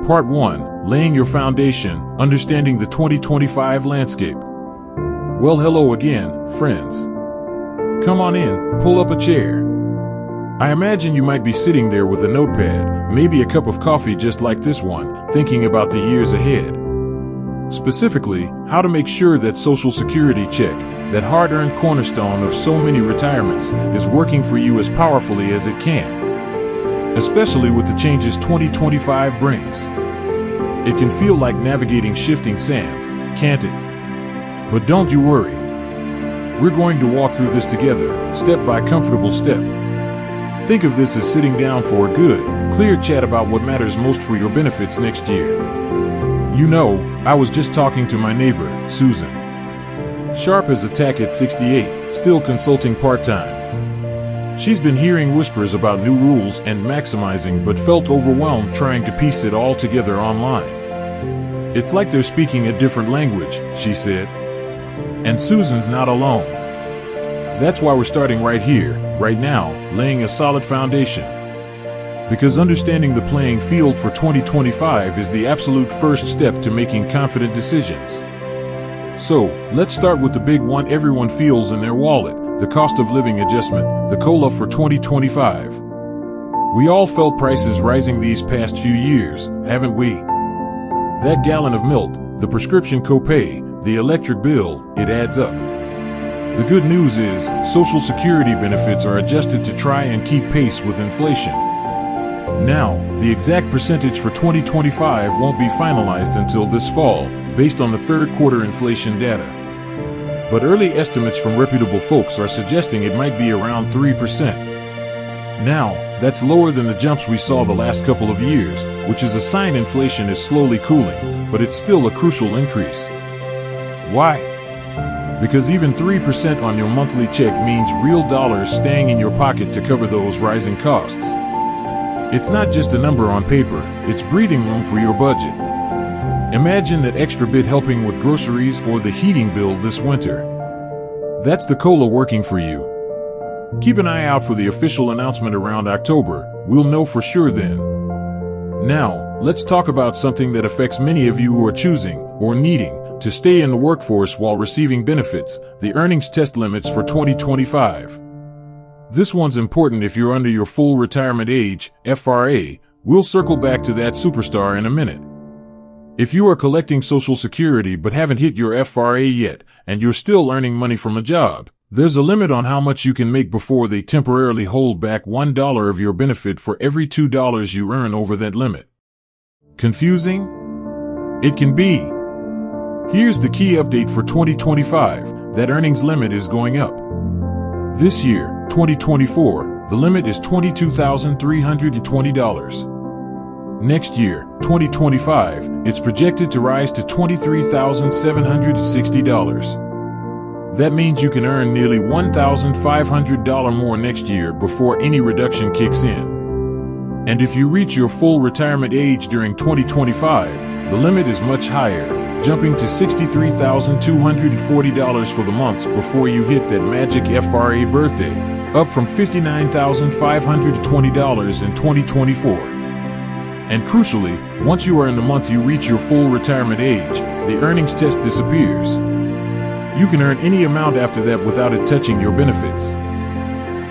Part 1, Laying Your Foundation, Understanding the 2025 Landscape. Well, hello again, friends. Come on in, pull up a chair. I imagine you might be sitting there with a notepad, maybe a cup of coffee just like this one, thinking about the years ahead. Specifically, how to make sure that Social Security check, that hard-earned cornerstone of so many retirements, is working for you as powerfully as it can. Especially with the changes 2025 brings. It can feel like navigating shifting sands, can't it? But don't you worry. We're going to walk through this together, step by comfortable step. Think of this as sitting down for a good, clear chat about what matters most for your benefits next year. You know, I was just talking to my neighbor, Susan. Sharp as a tack at 68, still consulting part-time. She's been hearing whispers about new rules and maximizing but felt overwhelmed trying to piece it all together online. It's like they're speaking a different language, she said. And Susan's not alone. That's why we're starting right here, right now, laying a solid foundation. Because understanding the playing field for 2025 is the absolute first step to making confident decisions. So, let's start with the big one everyone feels in their wallet, the cost of living adjustment, the COLA for 2025. We all felt prices rising these past few years, haven't we? That gallon of milk, the prescription copay, the electric bill, it adds up. The good news is, Social Security benefits are adjusted to try and keep pace with inflation. Now, the exact percentage for 2025 won't be finalized until this fall, based on the third quarter inflation data. But early estimates from reputable folks are suggesting it might be around 3%. Now, that's lower than the jumps we saw the last couple of years, which is a sign inflation is slowly cooling, but it's still a crucial increase. Why? Because even 3% on your monthly check means real dollars staying in your pocket to cover those rising costs. It's not just a number on paper, it's breathing room for your budget. Imagine that extra bit helping with groceries or the heating bill this winter. That's the COLA working for you. Keep an eye out for the official announcement around October, we'll know for sure then. Now, let's talk about something that affects many of you who are choosing, or needing, to stay in the workforce while receiving benefits, the earnings test limits for 2025. This one's important if you're under your full retirement age, FRA. We'll circle back to that superstar in a minute. If you are collecting Social Security but haven't hit your FRA yet, and you're still earning money from a job, there's a limit on how much you can make before they temporarily hold back $1 of your benefit for every $2 you earn over that limit. Confusing? It can be. Here's the key update for 2025, that earnings limit is going up. This year, 2024, the limit is $22,320. Next year, 2025, it's projected to rise to $23,760. That means you can earn nearly $1,500 more next year before any reduction kicks in. And if you reach your full retirement age during 2025, the limit is much higher, jumping to $63,240 for the months before you hit that magic FRA birthday, up from $59,520 in 2024. And crucially, once you are in the month you reach your full retirement age, the earnings test disappears. You can earn any amount after that without it touching your benefits.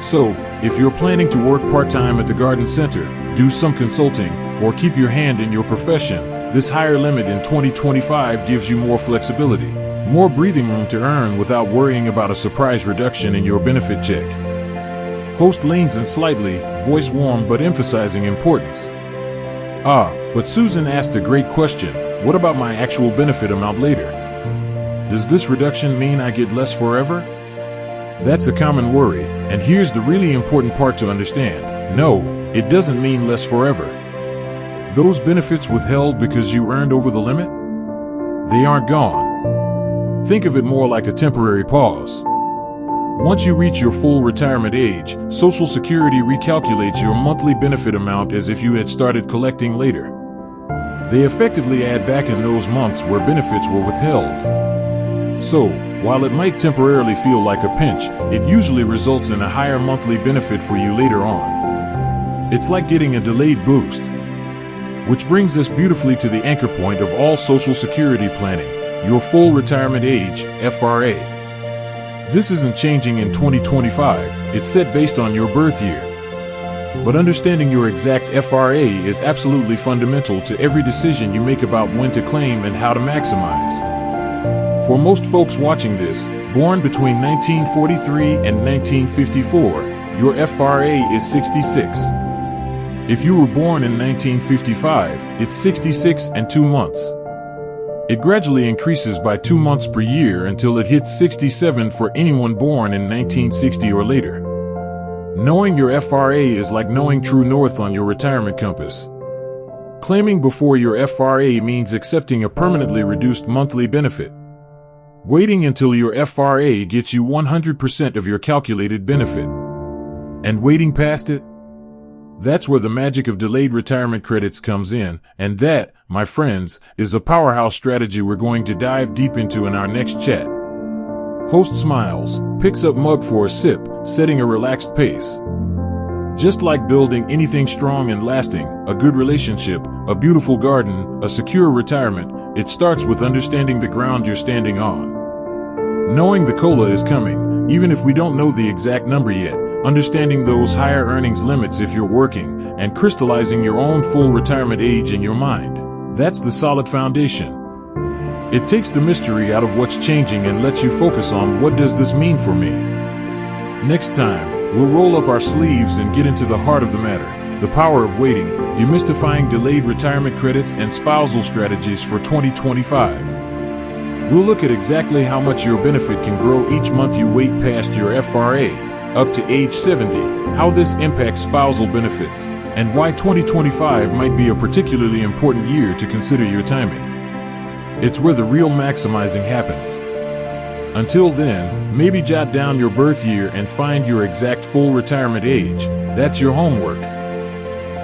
So, if you're planning to work part-time at the garden center, do some consulting, or keep your hand in your profession, this higher limit in 2025 gives you more flexibility, more breathing room to earn without worrying about a surprise reduction in your benefit check. Host leans in slightly, voice warm but emphasizing importance. But Susan asked a great question, what about my actual benefit amount later? Does this reduction mean I get less forever? That's a common worry, and here's the really important part to understand. No, it doesn't mean less forever. Those benefits withheld because you earned over the limit? They aren't gone. Think of it more like a temporary pause. Once you reach your full retirement age, Social Security recalculates your monthly benefit amount as if you had started collecting later. They effectively add back in those months where benefits were withheld. So, while it might temporarily feel like a pinch, it usually results in a higher monthly benefit for you later on. It's like getting a delayed boost. Which brings us beautifully to the anchor point of all Social Security planning, your full retirement age, FRA. This isn't changing in 2025, it's set based on your birth year. But understanding your exact FRA is absolutely fundamental to every decision you make about when to claim and how to maximize. For most folks watching this, born between 1943 and 1954, your FRA is 66. If you were born in 1955, it's 66 and 2 months. It gradually increases by 2 months per year until it hits 67 for anyone born in 1960 or later. Knowing your FRA is like knowing true north on your retirement compass. Claiming before your FRA means accepting a permanently reduced monthly benefit. Waiting until your FRA gets you 100% of your calculated benefit. And waiting past it? That's where the magic of delayed retirement credits comes in, and that, my friends, is a powerhouse strategy we're going to dive deep into in our next chat. Host smiles, picks up mug for a sip, setting a relaxed pace. Just like building anything strong and lasting, a good relationship, a beautiful garden, a secure retirement, it starts with understanding the ground you're standing on. Knowing the COLA is coming, even if we don't know the exact number yet, understanding those higher earnings limits if you're working, and crystallizing your own full retirement age in your mind. That's the solid foundation. It takes the mystery out of what's changing and lets you focus on what does this mean for me. Next time, we'll roll up our sleeves and get into the heart of the matter, the power of waiting, demystifying delayed retirement credits and spousal strategies for 2025. We'll look at exactly how much your benefit can grow each month you wait past your FRA, up to age 70, how this impacts spousal benefits, and why 2025 might be a particularly important year to consider your timing. It's where the real maximizing happens. Until then, maybe jot down your birth year and find your exact full retirement age. That's your homework.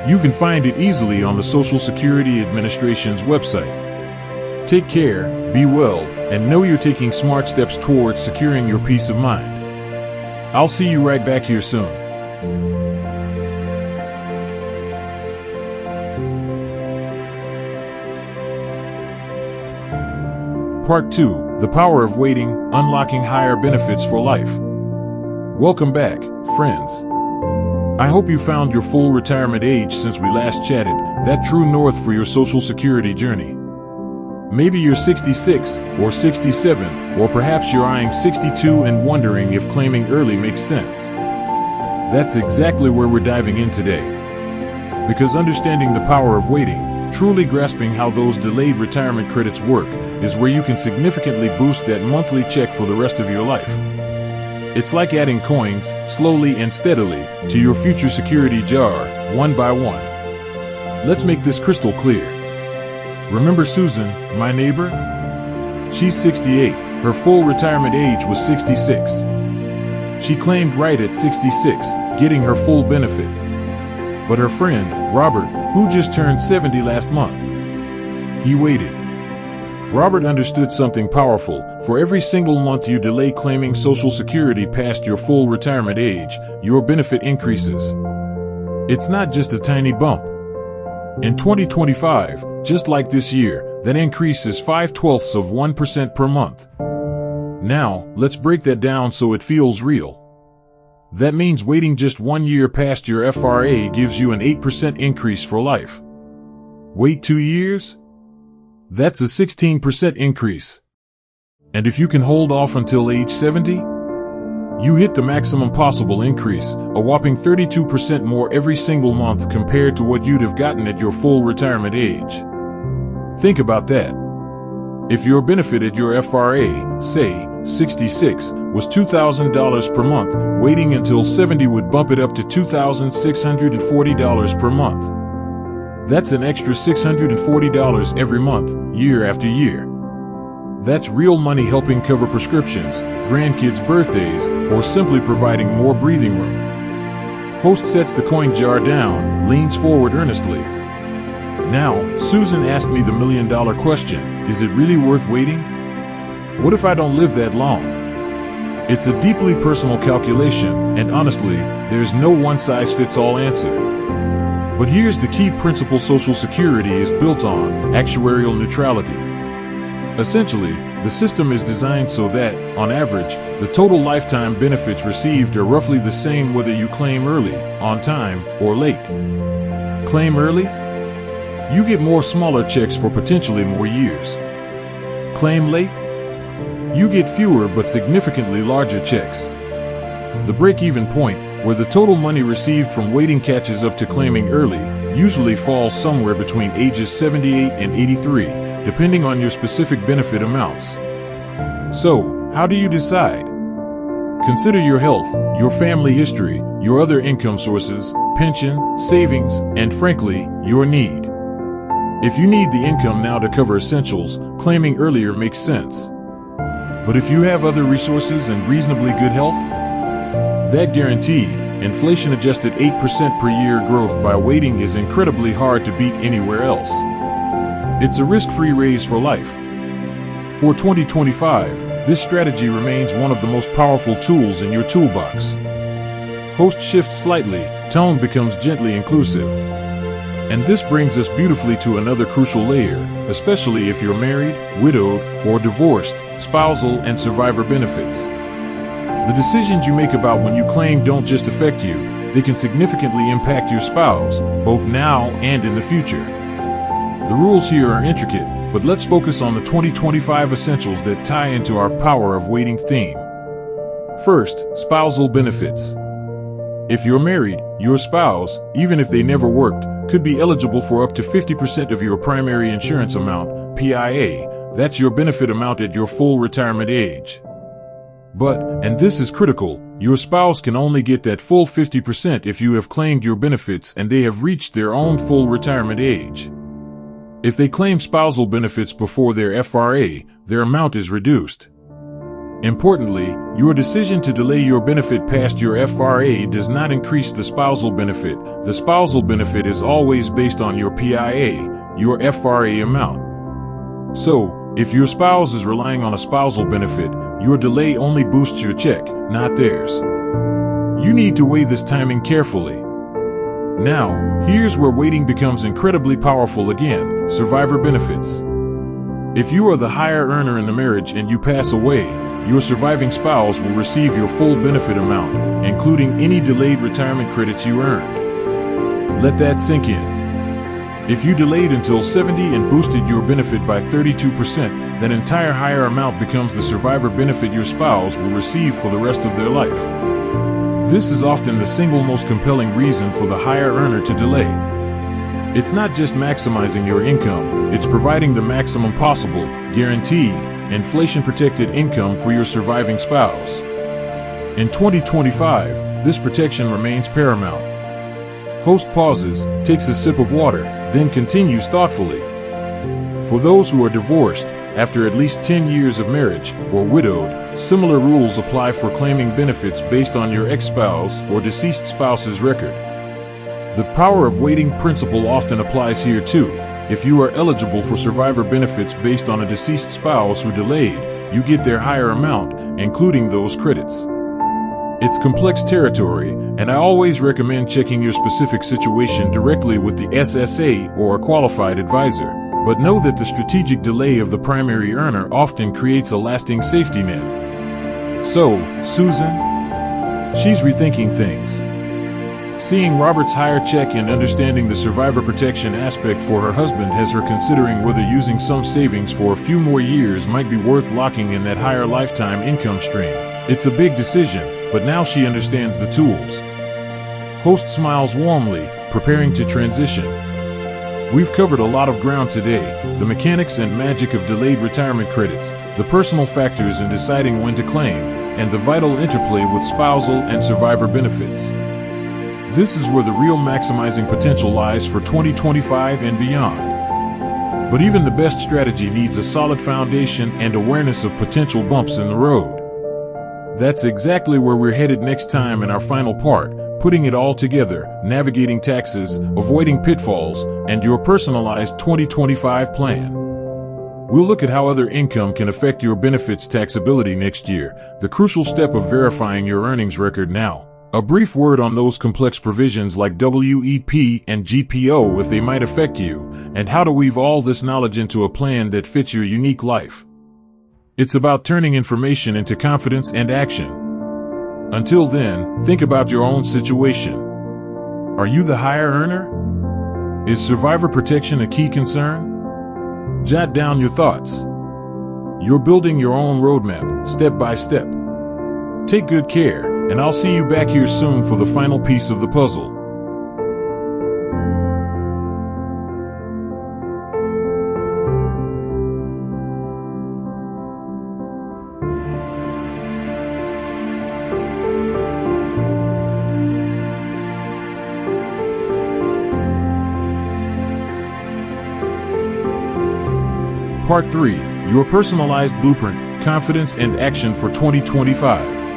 You can find it easily on the Social Security Administration's website. Take care, be well, and know you're taking smart steps towards securing your peace of mind. I'll see you right back here soon. Part 2, The Power of Waiting, Unlocking Higher Benefits for Life. Welcome back, friends. I hope you found your full retirement age since we last chatted, that true north for your Social Security journey. Maybe you're 66, or 67, or perhaps you're eyeing 62 and wondering if claiming early makes sense. That's exactly where we're diving in today. Because understanding the power of waiting, truly grasping how those delayed retirement credits work, is where you can significantly boost that monthly check for the rest of your life. It's like adding coins, slowly and steadily, to your future security jar, one by one. Let's make this crystal clear. Remember Susan, my neighbor? She's 68. Her full retirement age was 66. She claimed right at 66, getting her full benefit. But her friend, Robert, who just turned 70 last month, he waited. Robert understood something powerful. For every single month you delay claiming Social Security past your full retirement age, your benefit increases. It's not just a tiny bump. In 2025, just like this year, that increase is 0.5% per month. Now, let's break that down so it feels real. That means waiting just 1 year past your FRA gives you an 8% increase for life. Wait 2 years? That's a 16% increase. And if you can hold off until age 70? You hit the maximum possible increase, a whopping 32% more every single month compared to what you'd have gotten at your full retirement age. Think about that. If your benefit at your FRA, say, 66, was $2,000 per month, waiting until 70 would bump it up to $2,640 per month. That's an extra $640 every month, year after year. That's real money helping cover prescriptions, grandkids' birthdays, or simply providing more breathing room. Host sets the coin jar down, leans forward earnestly. Now, Susan asked me the million-dollar question, is it really worth waiting? What if I don't live that long? It's a deeply personal calculation, and honestly, there's no one-size-fits-all answer. But here's the key principle Social Security is built on: actuarial neutrality. Essentially, the system is designed so that, on average, the total lifetime benefits received are roughly the same whether you claim early, on time, or late. Claim early? You get more smaller checks for potentially more years. Claim late? You get fewer but significantly larger checks. The break-even point, where the total money received from waiting catches up to claiming early, usually falls somewhere between ages 78 and 83, depending on your specific benefit amounts. So, how do you decide? Consider your health, your family history, your other income sources, pension, savings, and frankly, your need. If you need the income now to cover essentials, claiming earlier makes sense. But if you have other resources and reasonably good health, that guaranteed, inflation-adjusted 8% per year growth by waiting is incredibly hard to beat anywhere else. It's a risk-free raise for life. For 2025, this strategy remains one of the most powerful tools in your toolbox. Host shifts slightly, tone becomes gently inclusive. And this brings us beautifully to another crucial layer, especially if you're married, widowed, or divorced, spousal and survivor benefits. The decisions you make about when you claim don't just affect you, they can significantly impact your spouse, both now and in the future. The rules here are intricate, but let's focus on the 2025 essentials that tie into our power of waiting theme. First, spousal benefits. If you're married, your spouse, even if they never worked, could be eligible for up to 50% of your primary insurance amount, PIA. That's your benefit amount at your full retirement age. But, and this is critical, your spouse can only get that full 50% if you have claimed your benefits and they have reached their own full retirement age. If they claim spousal benefits before their FRA, their amount is reduced. Importantly, your decision to delay your benefit past your FRA does not increase the spousal benefit. The spousal benefit is always based on your PIA, your FRA amount. So, if your spouse is relying on a spousal benefit, your delay only boosts your check, not theirs. You need to weigh this timing carefully. Now, here's where waiting becomes incredibly powerful again: survivor benefits. If you are the higher earner in the marriage and you pass away, your surviving spouse will receive your full benefit amount, including any delayed retirement credits you earned. Let that sink in. If you delayed until 70 and boosted your benefit by 32%, that entire higher amount becomes the survivor benefit your spouse will receive for the rest of their life. This is often the single most compelling reason for the higher earner to delay. It's not just maximizing your income, it's providing the maximum possible, guaranteed, inflation-protected income for your surviving spouse. In 2025, this protection remains paramount. Host pauses, takes a sip of water, then continues thoughtfully. For those who are divorced, after at least 10 years of marriage, or widowed, similar rules apply for claiming benefits based on your ex-spouse or deceased spouse's record. The power of waiting principle often applies here too. If you are eligible for survivor benefits based on a deceased spouse who delayed, you get their higher amount, including those credits. It's complex territory, and I always recommend checking your specific situation directly with the SSA or a qualified advisor. But know that the strategic delay of the primary earner often creates a lasting safety net. So, Susan? She's rethinking things. Seeing Robert's higher check and understanding the survivor protection aspect for her husband has her considering whether using some savings for a few more years might be worth locking in that higher lifetime income stream. It's a big decision, but now she understands the tools. Host smiles warmly, preparing to transition. We've covered a lot of ground today: the mechanics and magic of delayed retirement credits, the personal factors in deciding when to claim, and the vital interplay with spousal and survivor benefits. This is where the real maximizing potential lies for 2025 and beyond. But even the best strategy needs a solid foundation and awareness of potential bumps in the road. That's exactly where we're headed next time in our final part, putting it all together, navigating taxes, avoiding pitfalls, and your personalized 2025 plan. We'll look at how other income can affect your benefits taxability next year, the crucial step of verifying your earnings record now. A brief word on those complex provisions like WEP and GPO if they might affect you, and how to weave all this knowledge into a plan that fits your unique life. It's about turning information into confidence and action. Until then, think about your own situation. Are you the higher earner? Is survivor protection a key concern? Jot down your thoughts. You're building your own roadmap, step by step. Take good care. And I'll see you back here soon for the final piece of the puzzle. Part 3, Your Personalized Blueprint, Confidence and Action for 2025.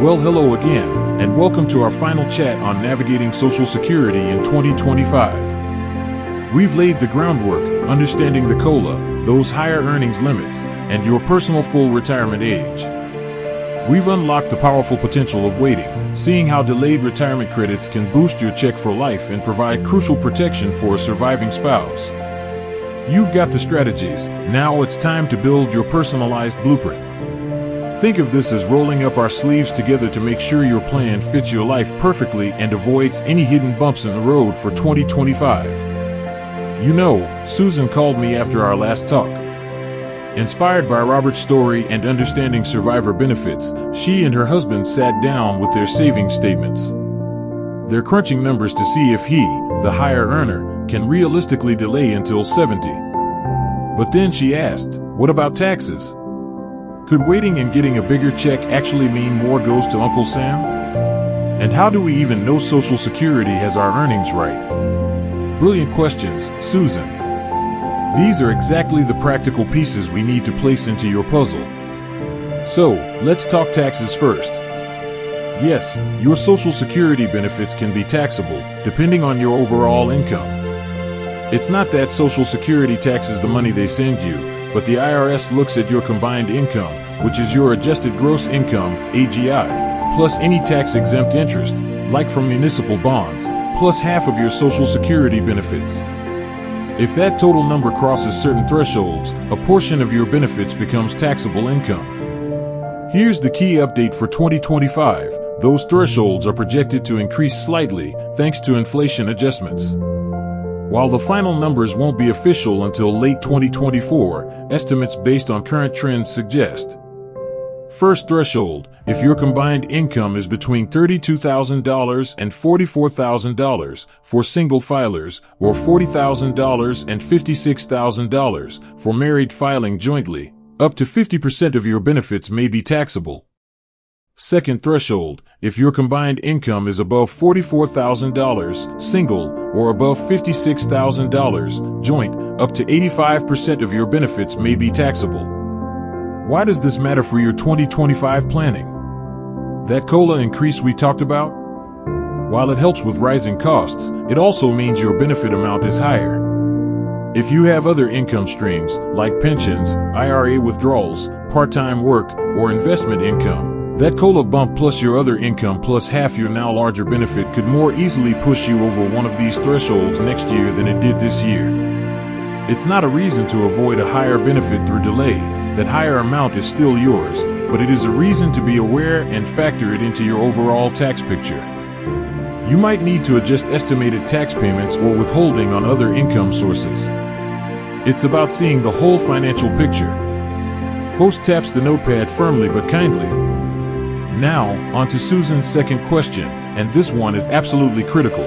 Well, hello again, and welcome to our final chat on navigating Social Security in 2025. We've laid the groundwork, understanding the COLA, those higher earnings limits, and your personal full retirement age. We've unlocked the powerful potential of waiting, seeing how delayed retirement credits can boost your check for life and provide crucial protection for a surviving spouse. You've got the strategies, now it's time to build your personalized blueprint. Think of this as rolling up our sleeves together to make sure your plan fits your life perfectly and avoids any hidden bumps in the road for 2025. You know, Susan called me after our last talk. Inspired by Robert's story and understanding survivor benefits, she and her husband sat down with their savings statements. They're crunching numbers to see if he, the higher earner, can realistically delay until 70. But then she asked, what about taxes? Could waiting and getting a bigger check actually mean more goes to Uncle Sam? And how do we even know Social Security has our earnings right? Brilliant questions, Susan. These are exactly the practical pieces we need to place into your puzzle. So, let's talk taxes first. Yes, your Social Security benefits can be taxable, depending on your overall income. It's not that Social Security taxes the money they send you, but the IRS looks at your combined income, which is your adjusted gross income, AGI, plus any tax-exempt interest, like from municipal bonds, plus half of your Social Security benefits. If that total number crosses certain thresholds, a portion of your benefits becomes taxable income. Here's the key update for 2025. Those thresholds are projected to increase slightly, thanks to inflation adjustments. While the final numbers won't be official until late 2024, estimates based on current trends suggest. First threshold, if your combined income is between $32,000 and $44,000 for single filers, or $40,000 and $56,000 for married filing jointly, up to 50% of your benefits may be taxable. Second threshold, if your combined income is above $44,000 single or above $56,000 joint, up to 85% of your benefits may be taxable. Why does this matter for your 2025 planning? That COLA increase we talked about? While it helps with rising costs, it also means your benefit amount is higher. If you have other income streams, like pensions, IRA withdrawals, part-time work, or investment income, that COLA bump plus your other income plus half your now larger benefit could more easily push you over one of these thresholds next year than it did this year. It's not a reason to avoid a higher benefit through delay. That higher amount is still yours, but it is a reason to be aware and factor it into your overall tax picture. You might need to adjust estimated tax payments or withholding on other income sources. It's about seeing the whole financial picture. Host taps the notepad firmly but kindly. Now, on to Susan's second question, and this one is absolutely critical.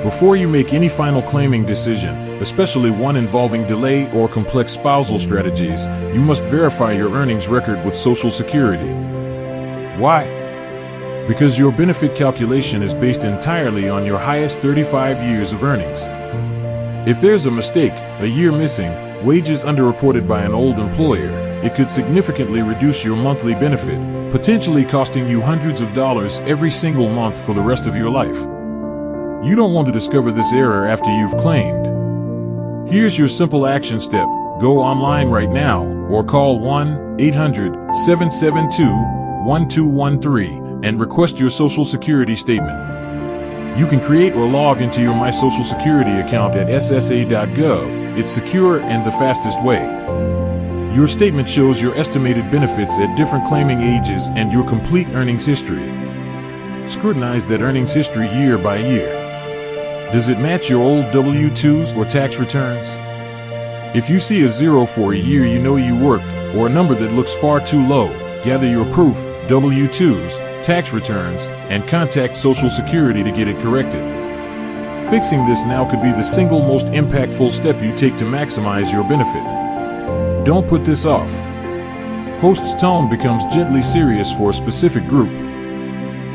Before you make any final claiming decision, especially one involving delay or complex spousal strategies, you must verify your earnings record with Social Security. Why? Because your benefit calculation is based entirely on your highest 35 years of earnings. If there's a mistake, a year missing, wages underreported by an old employer, it could significantly reduce your monthly benefit, potentially costing you hundreds of dollars every single month for the rest of your life. You don't want to discover this error after you've claimed. Here's your simple action step. Go online right now or call 1-800-772-1213 and request your Social Security statement. You can create or log into your My Social Security account at ssa.gov. It's secure and the fastest way. Your statement shows your estimated benefits at different claiming ages and your complete earnings history. Scrutinize that earnings history year by year. Does it match your old W-2s or tax returns? If you see a 0 for a year you know you worked, or a number that looks far too low, gather your proof, W-2s, tax returns, and contact Social Security to get it corrected. Fixing this now could be the single most impactful step you take to maximize your benefit. Don't put this off. Host's tone becomes gently serious for a specific group.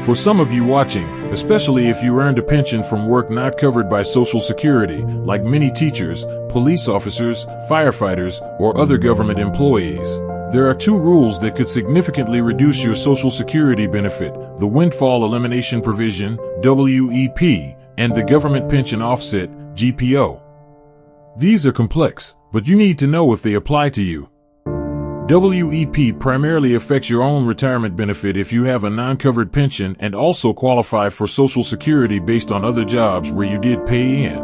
For some of you watching, especially if you earned a pension from work not covered by Social Security, like many teachers, police officers, firefighters, or other government employees, there are two rules that could significantly reduce your Social Security benefit: the Windfall Elimination Provision, WEP, and the Government Pension Offset, GPO. These are complex, but you need to know if they apply to you. WEP primarily affects your own retirement benefit if you have a non-covered pension and also qualify for Social Security based on other jobs where you did pay in.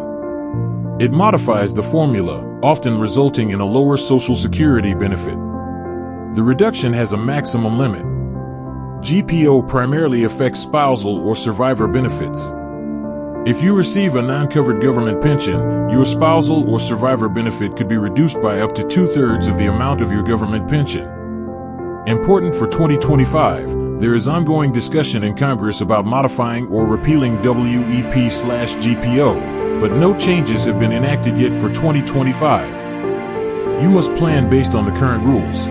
It modifies the formula, often resulting in a lower Social Security benefit. The reduction has a maximum limit. GPO primarily affects spousal or survivor benefits. If you receive a non-covered government pension, your spousal or survivor benefit could be reduced by up to 2/3 of the amount of your government pension. Important for 2025, there is ongoing discussion in Congress about modifying or repealing WEP/GPO, but no changes have been enacted yet for 2025. You must plan based on the current rules.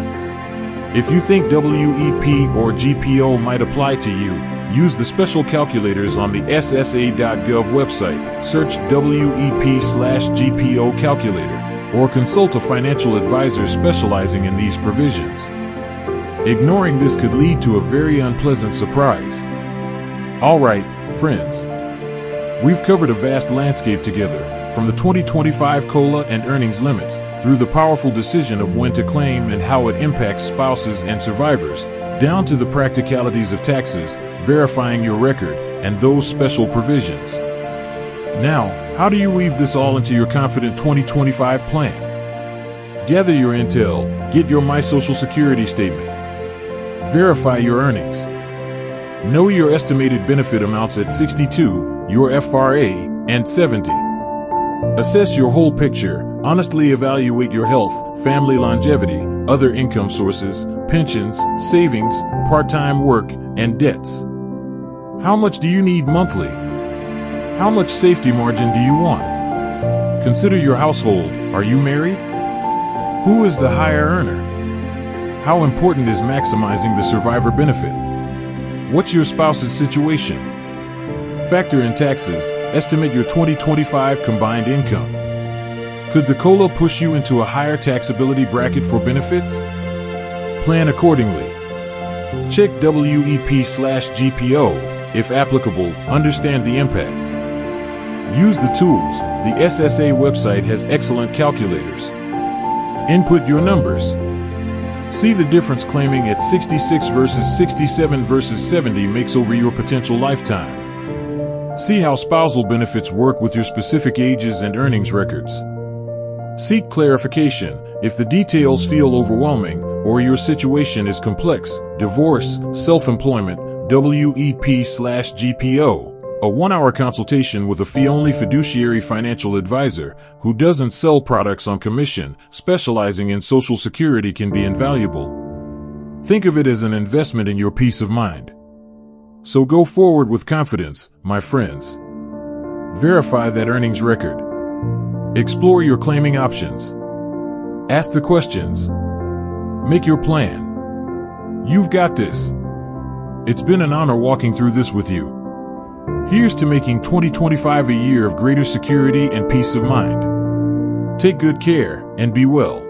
If you think WEP or GPO might apply to you, use the special calculators on the ssa.gov website, search WEP/GPO calculator, or consult a financial advisor specializing in these provisions. Ignoring this could lead to a very unpleasant surprise. All right, friends. We've covered a vast landscape together, from the 2025 COLA and earnings limits, through the powerful decision of when to claim and how it impacts spouses and survivors, down to the practicalities of taxes, verifying your record, and those special provisions. Now, how do you weave this all into your confident 2025 plan? Gather your intel, get your My Social Security statement. Verify your earnings. Know your estimated benefit amounts at 62, your FRA, and 70. Assess your whole picture, honestly evaluate your health, family longevity, other income sources, pensions, savings, part-time work, and debts. How much do you need monthly? How much safety margin do you want? Consider your household. Are you married? Who is the higher earner? How important is maximizing the survivor benefit? What's your spouse's situation? Factor in taxes, estimate your 2025 combined income. Could the COLA push you into a higher taxability bracket for benefits? Plan accordingly. Check WEP/GPO, if applicable, understand the impact. Use the tools. The SSA website has excellent calculators. Input your numbers. See the difference claiming at 66 versus 67 versus 70 makes over your potential lifetime. See how spousal benefits work with your specific ages and earnings records. Seek clarification if the details feel overwhelming or your situation is complex. Divorce, self-employment, WEP/GPO. A 1-hour consultation with a fee-only fiduciary financial advisor who doesn't sell products on commission, specializing in Social Security, can be invaluable. Think of it as an investment in your peace of mind. So go forward with confidence, my friends. Verify that earnings record. Explore your claiming options. Ask the questions. Make your plan. You've got this. It's been an honor walking through this with you. Here's to making 2025 a year of greater security and peace of mind. Take good care and be well.